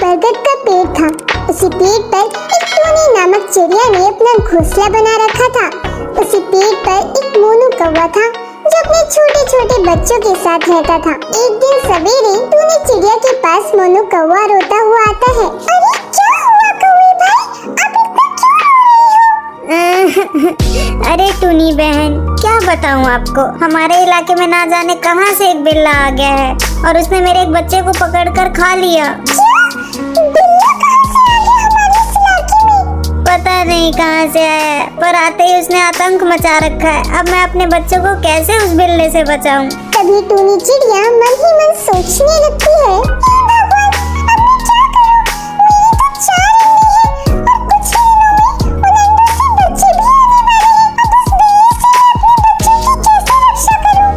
बरगद का पेड़ था। उसी पेड़ पर एक टूनी नामक चिड़िया ने अपना घोंसला बना रखा था। उसी पेड़ पर एक मोनू कौवा था जो अपने छोटे छोटे बच्चों के साथ रहता था। एक दिन सवेरे टूनी चिड़िया के पास मोनू कौवा रोता हुआ आता है। अरे क्या हुआ कौवे भाई, आप इतना क्यों रो रही हो? अरे टूनी बहन, क्या बताऊं आपको, हमारे इलाके में ना जाने कहां से एक बिल्ला आ गया है और उसने मेरे एक बच्चे को पकड़कर खा लिया। बिल्ला कहाँ से आ गया हमारे इस इलाके में? पता नहीं कहां से आया है, पर आते ही उसने आतंक मचा रखा है। अब मैं अपने बच्चों को कैसे उस बिल्ले से बचाऊं? तभी टूनी चिड़िया मन ही मन सोचने लगती है, हे भगवान, अब मैं क्या करूं? मेरी तो 4 अंडे हैं और कुछ ही दिनों में उन अंडों से बच्चे भी आने वाले हैं। अब उस बिल्ले से मैं अपने बच्चों की कैसे रक्षा करूं?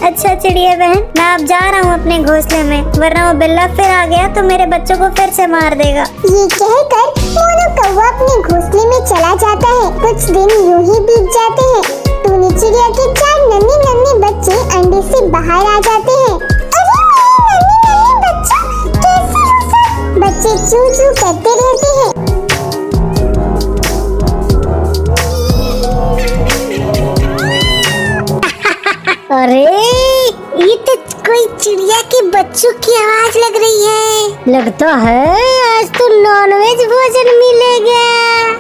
अच्छा चिड़िया बहन, मैं अब जा रहा हूँ अपने घोंसले में, वरना वो बिल्ला फिर आ गया तो मेरे बच्चों को फिर से मार देगा। ये कहकर मोनू कौवा अपने घोंसले में चला जाता है। कुछ दिन यूं ही बीत जाते हैं। टूनी चिड़िया के 4 नन्हे नन्हे बच्चे अंडे से बाहर आ जाते हैं। अरे मेरे नन्हे नन्हे बच्चा, कैसे हो सब? बच्चे चू चू करते रहते हैं। अरे ये तो कोई चिड़िया के बच्चों की आवाज लग रही है। लगता है आज तो नॉनवेज भोजन मिलेगा।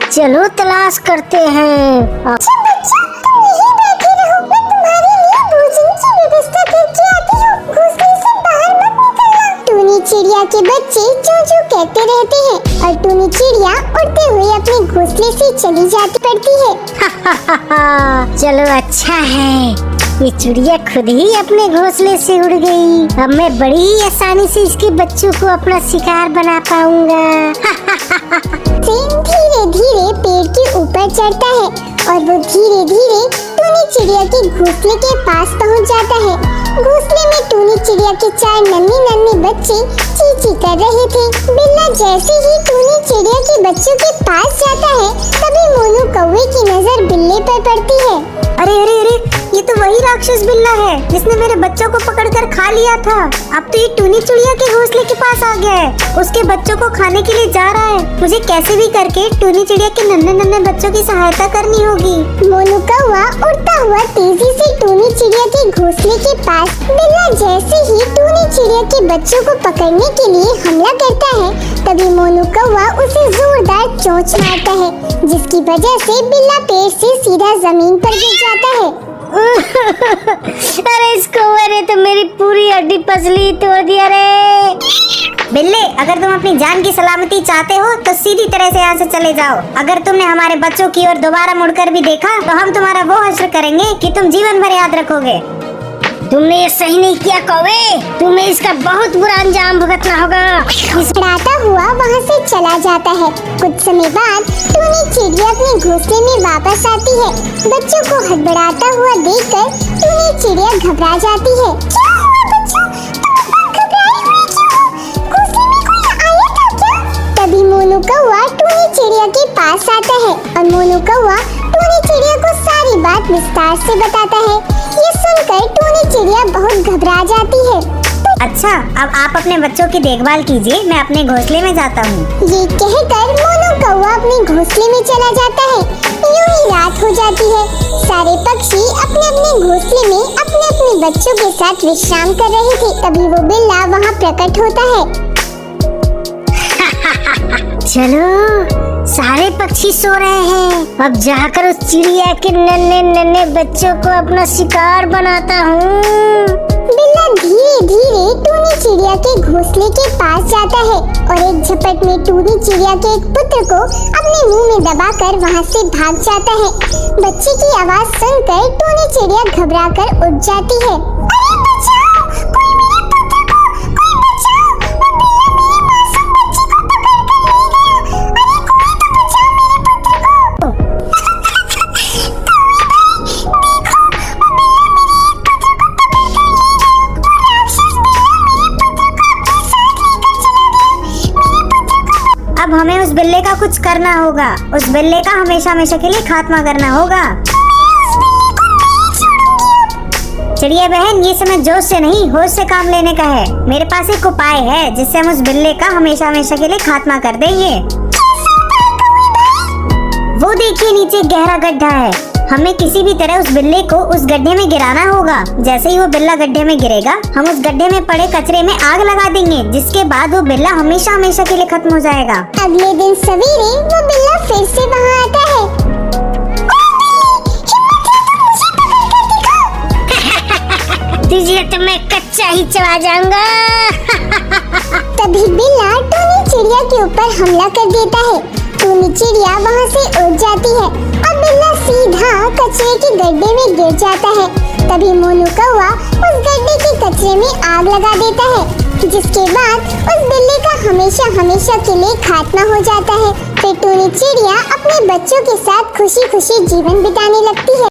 चलो तलाश करते हैं। अच्छा बच्चा, तुम यहीं बैठे रहो, मैं तुम्हारे लिए भोजन की व्यवस्था करके आती हूँ। घोंसले से बाहर मत निकलना। टूनी चिड़िया के बच्चे चू चू कहते रहते हैं और टूनी चिड़िया उड़ते हुए अपने घोंसले से चली जाती पड़ती है। चलो अच्छा है, ये चिड़िया खुद ही अपने घोंसले से उड़ गई। अब मैं बड़ी ही आसानी से इसके बच्चों को अपना शिकार बना पाऊंगा। धीरे धीरे पेड़ के ऊपर चढ़ता है और वो धीरे धीरे टूनी चिड़िया के घोंसले के पास पहुंच जाता है। घोंसले में टूनी चिड़िया के 4 नन्हे नन्हे बच्चे चींची कर रहे थे। बिल्ला जैसे ही टूनी चिड़िया के बच्चों के पास जाता है, तभी मोनू कौवे की नजर बिल्ले पर पड़ती है। अरे अरे अरे, ये तो वही राक्षस बिल्ला है जिसने मेरे बच्चों को पकड़कर खा लिया था। अब तो ये टूनी चिड़िया के घोंसले के पास आ गया है, उसके बच्चों को खाने के लिए जा रहा है। मुझे कैसे भी करके टूनी चिड़िया के नन्हे नन्हे बच्चों की सहायता करनी होगी। मोनू कौवा उड़ता हुआ तेजी से टूनी चिड़िया के घोंसले के पास। बिल्ला जैसे ही टूनी चिड़िया के बच्चों को पकड़ने के लिए हमला करता है, तभी मोनू कौवा उसे जोरदार चोंच मारता है, जिसकी वजह से बिल्ला पेड़ से सीधा जमीन पर गिर जाता है। अरे इस कौवे ने तो मेरी पूरी हड्डी पसली तोड़ दिया रे। बिल्ले, अगर तुम अपनी जान की सलामती चाहते हो तो सीधी तरह से यहाँ से चले जाओ। अगर तुमने हमारे बच्चों की ओर दोबारा मुड़कर भी देखा तो हम तुम्हारा वो हश्र करेंगे कि तुम जीवन भर याद रखोगे। तुमने ये सही नहीं किया कौवे, तुम्हें इसका बहुत बुरा अंजाम भुगतना होगा। हड़बड़ाता हुआ वहाँ से चला जाता है। कुछ समय बाद टूनी चिड़िया अपने घोंसले में वापस आती है। बच्चों को हड़बड़ाता हुआ देखकर टूनी चिड़िया घबरा जाती है। क्या हुआ बच्चों, तुम इतना घबराए हुए क्यों हो? घोंसले में कोई आया था क्या? तभी मोनू कौवा टूनी चिड़िया के पास आता है और मोनू कौवा टूनी चिड़िया को सारी बात विस्तार से बताता है। ये सुनकर टूनी चिड़िया बहुत घबरा जाती है। अच्छा, अब आप अपने बच्चों की देखभाल कीजिए, मैं अपने घोंसले में जाता हूँ। ये कहकर मोनू कौवा अपने घोंसले में चला जाता है। यूं ही रात हो जाती है। सारे पक्षी अपने अपने घोंसले में अपने अपने बच्चों के साथ विश्राम कर रहे थे। तभी वो बिल्ला वहाँ प्रकट होता है। चलो, सारे पक्षी सो रहे हैं, अब जाकर उस चिड़िया के नन्हे नन्हे बच्चों को अपना शिकार बनाता हूँ। बिल्ला धीरे धीरे टूनी चिड़िया के घोंसले के पास जाता है और एक झपट में टूनी चिड़िया के एक पुत्र को अपने मुंह में दबाकर वहाँ से भाग जाता है। बच्चे की आवाज सुनकर टूनी चिड़िया घबराकर उठ जाती है। अरे बचाओ, कोई मेरे पुत्र को, कोई बचाओ, वो बिल्ला मेरे मासूम बच्चे को पकड़ कर ले गया। अरे कोई तो बचाओ मेरे पुत्र को। अब हमें उस बिल्ले का कुछ करना होगा, उस बिल्ले का हमेशा हमेशा के लिए खात्मा करना होगा। चिड़िया बहन, ये समय जोश से नहीं होश से काम लेने का है। मेरे पास एक उपाय है जिससे हम उस बिल्ले का हमेशा हमेशा के लिए खात्मा कर देंगे। वो देखिए नीचे गहरा गड्ढा है। हमें किसी भी तरह उस बिल्ले को उस गड्ढे में गिराना होगा। जैसे ही वो बिल्ला गड्ढे में गिरेगा, हम उस गड्ढे में पड़े कचरे में आग लगा देंगे, जिसके बाद वो बिल्ला हमेशा हमेशा के लिए खत्म हो जाएगा। अगले दिन सवेरे वो बिल्ला फिर से वहाँ आता है। तुझे तो मैं कच्चा ही चबा जाऊंगा। तभी बिल्ला टूनी चिड़िया के ऊपर हमला कर देता है। टूनी चिड़िया वहाँ से उड़ जाती है और बिल्ला सीधा कचरे के गड्ढे में गिर जाता है। तभी मोनू कौवा उस गड्ढे के कचरे में आग लगा देता है, जिसके बाद उस बिल्ले का हमेशा हमेशा के लिए खात्मा हो जाता है। फिर टूनी चिड़िया अपने बच्चों के साथ खुशी खुशी जीवन बिताने लगती है।